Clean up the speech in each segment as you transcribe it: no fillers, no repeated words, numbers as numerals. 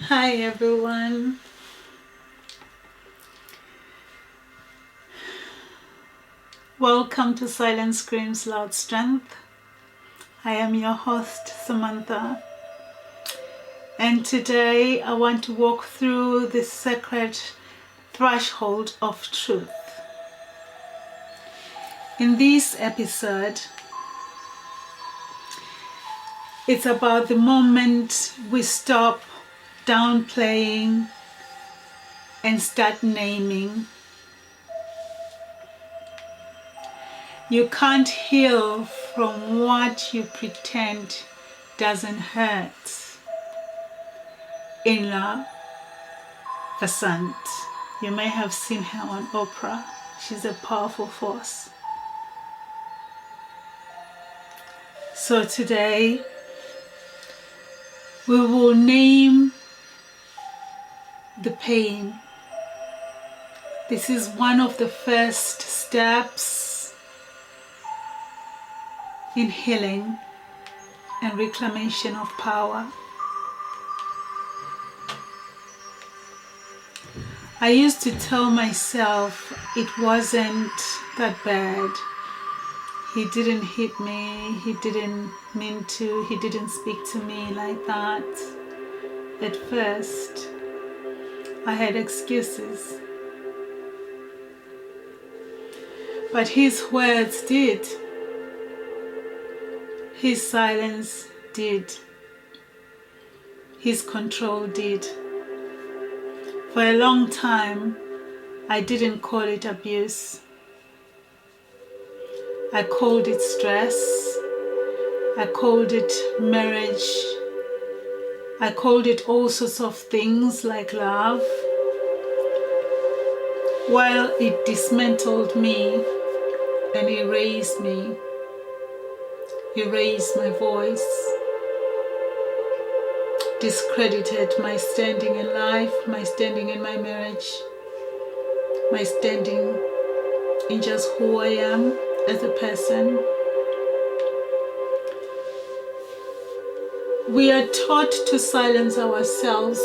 Hi everyone. Welcome to Silence Screams Loud Strength. I am your host Samantha, and today I want to walk through the sacred threshold of truth. In this episode, it's about the moment we stop downplaying and start naming. You can't heal from what you pretend doesn't hurt. Avril-Andreassen. You may have seen her on Oprah. She's a powerful force. So today, we will name the pain. This is one of the first steps in healing and reclamation of power. I used to tell myself it wasn't that bad. He didn't hit me, he didn't mean to, he didn't speak to me like that. At first, I had excuses. But his words did. His silence did. His control did. For a long time, I didn't call it abuse. I called it stress. I called it marriage. I called it all sorts of things like love. While it dismantled me and erased me. Erased my voice, discredited my standing in life, my standing in my marriage, my standing in just who I am as a person. We are taught to silence ourselves.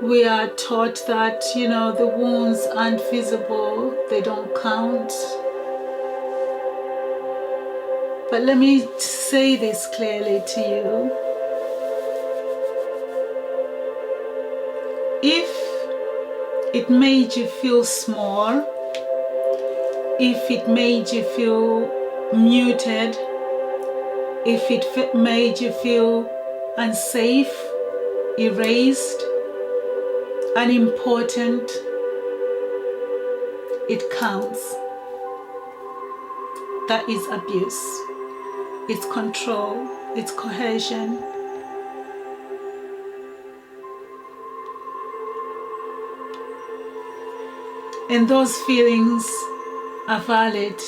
We are taught that, the wounds aren't visible, they don't count. But let me say this clearly to you. If it made you feel small, if it made you feel muted, if it made you feel unsafe, erased, unimportant, it counts. That is abuse. It's control, it's coercion. And those feelings are valid.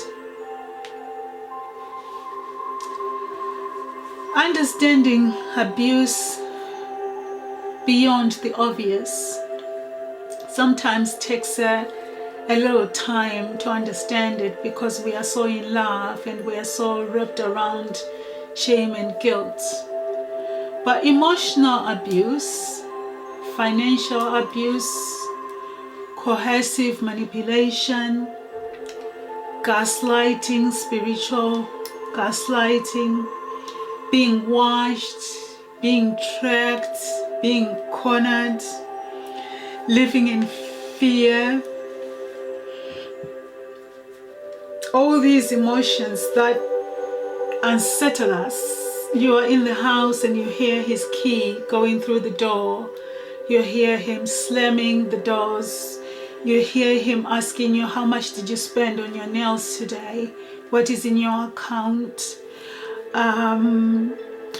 Understanding abuse beyond the obvious sometimes takes a little time to understand it because we are so in love and we are so wrapped around shame and guilt. But emotional abuse, financial abuse, coercive manipulation, gaslighting, spiritual gaslighting, being watched, being tracked, being cornered, living in fear, all these emotions that unsettle us. You are in the house and you hear his key going through the door. You hear him slamming the doors. You hear him asking you, how much did you spend on your nails today? What is in your account?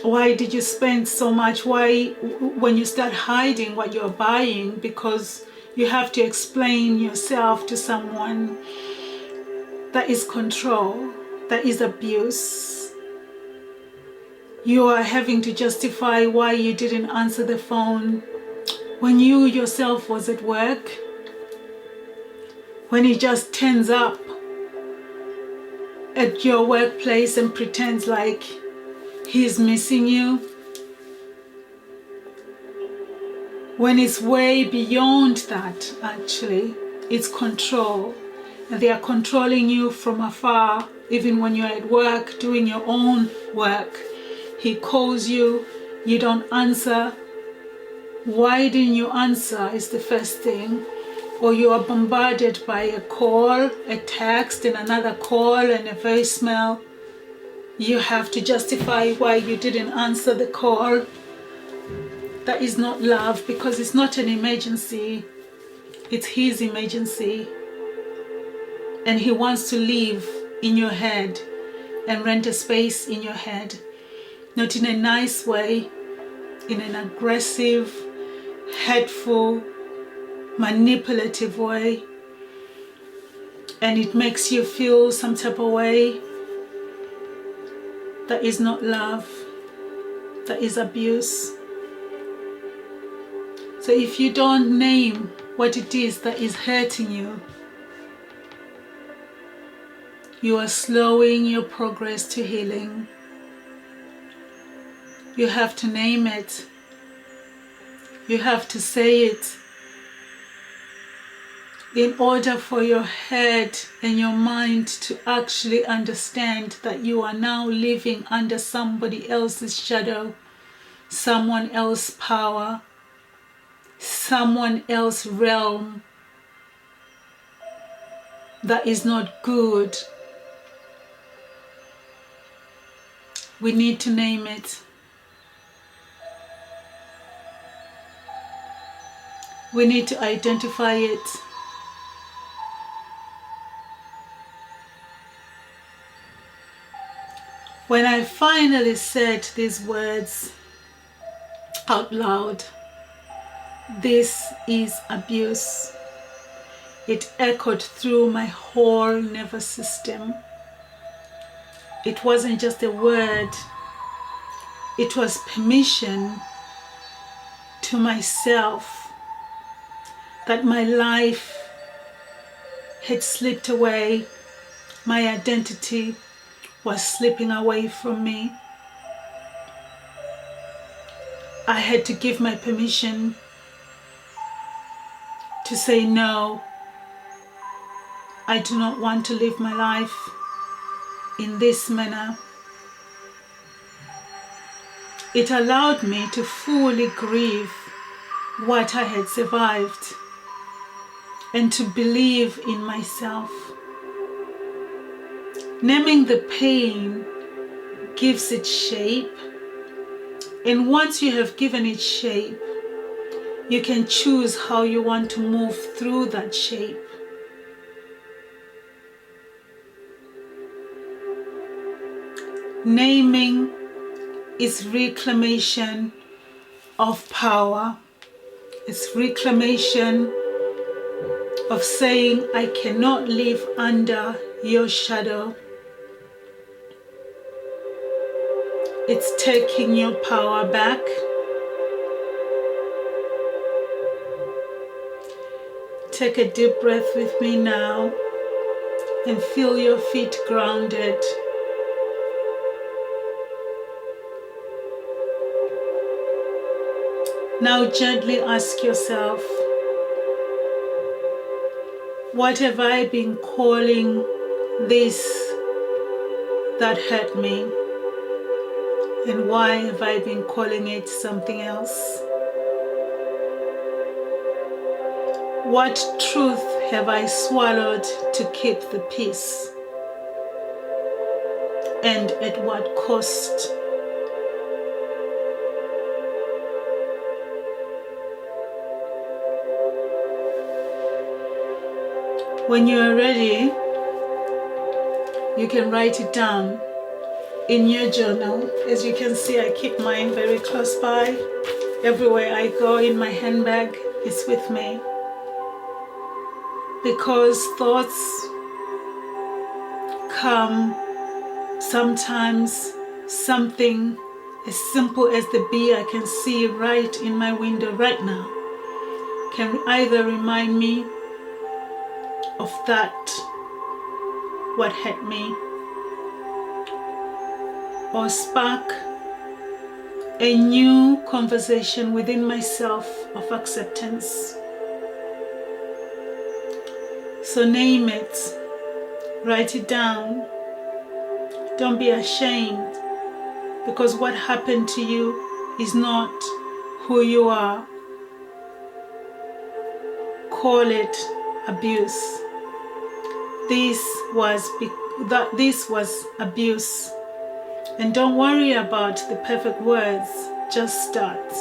Why did you spend so much? Why, when you start hiding what you're buying because you have to explain yourself to someone, that is control, that is abuse. You are having to justify why you didn't answer the phone when you yourself was at work, when he just turns up at your workplace and pretends like he's missing you. When it's way beyond that, actually, it's control. And they are controlling you from afar, even when you're at work doing your own work. He calls you, you don't answer. Why didn't you answer is the first thing. Or you are bombarded by a call, a text, and another call, and a voicemail. You have to justify why you didn't answer the call. That is not love, because it's not an emergency. It's his emergency. And he wants to live in your head and rent a space in your head. Not in a nice way, in an aggressive, hateful, manipulative way. And it makes you feel some type of way. That is not love. That is abuse. So if you don't name what it is that is hurting you, you are slowing your progress to healing. You have to name it. You have to say it. In order for your head and your mind to actually understand that you are now living under somebody else's shadow, someone else's power, someone else's realm that is not good. We need to name it. We need to identify it. When I finally said these words out loud, this is abuse, it echoed through my whole nervous system. It wasn't just a word, it was permission to myself that my life had slipped away, my identity was slipping away from me. I had to give my permission to say no. I do not want to live my life in this manner. It allowed me to fully grieve what I had survived and to believe in myself. Naming the pain gives it shape, and once you have given it shape, you can choose how you want to move through that shape. Naming is reclamation of power. It's reclamation of saying, I cannot live under your shadow. It's taking your power back. Take a deep breath with me now and feel your feet grounded. Now gently ask yourself, what have I been calling this that hurt me? And why have I been calling it something else? What truth have I swallowed to keep the peace? And at what cost? When you are ready, you can write it down in your journal. As you can see, I keep mine very close by. Everywhere I go in my handbag, it's with me. Because thoughts come, sometimes something as simple as the bee I can see right in my window right now can either remind me of that, what hurt me, or spark a new conversation within myself of acceptance. So name it, write it down. Don't be ashamed, because what happened to you is not who you are. Call it abuse. This was abuse. And don't worry about the perfect words, just start.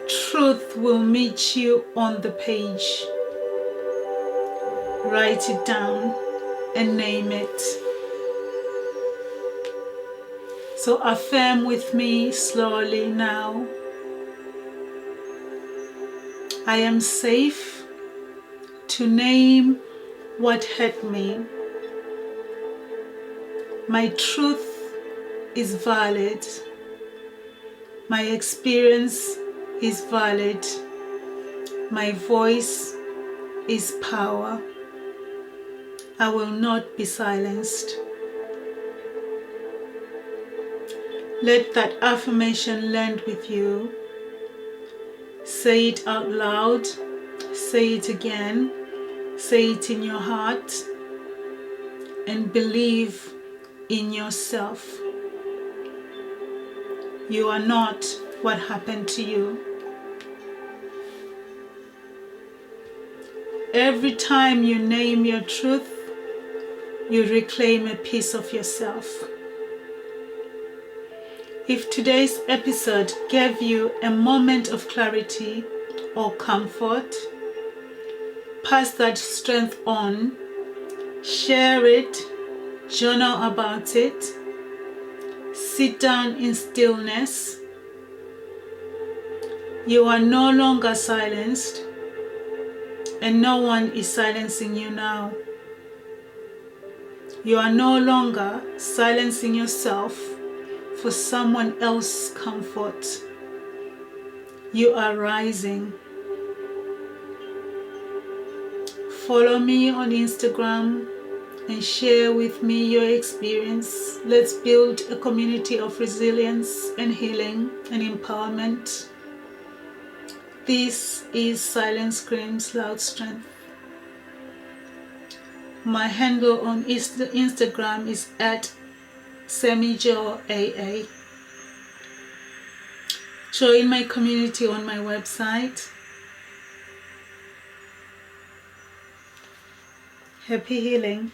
Truth will meet you on the page. Write it down and name it. So affirm with me slowly now. I am safe to name what hurt me. My truth is valid. My experience is valid. My voice is power. I will not be silenced. Let that affirmation land with you. Say it out loud. Say it again. Say it in your heart. And believe in yourself. You are not what happened to you. Every time you name your truth, you reclaim a piece of yourself. If today's episode gave you a moment of clarity or comfort, pass that strength on, share it, journal about it, sit down in stillness. You are no longer silenced, and no one is silencing you now. You are no longer silencing yourself for someone else's comfort. You are rising. Follow me on Instagram and share with me your experience. Let's build a community of resilience and healing and empowerment. This is Silence Screams Loud Strength. My handle on Instagram is @SemijoAA. Join my community on my website. Happy healing.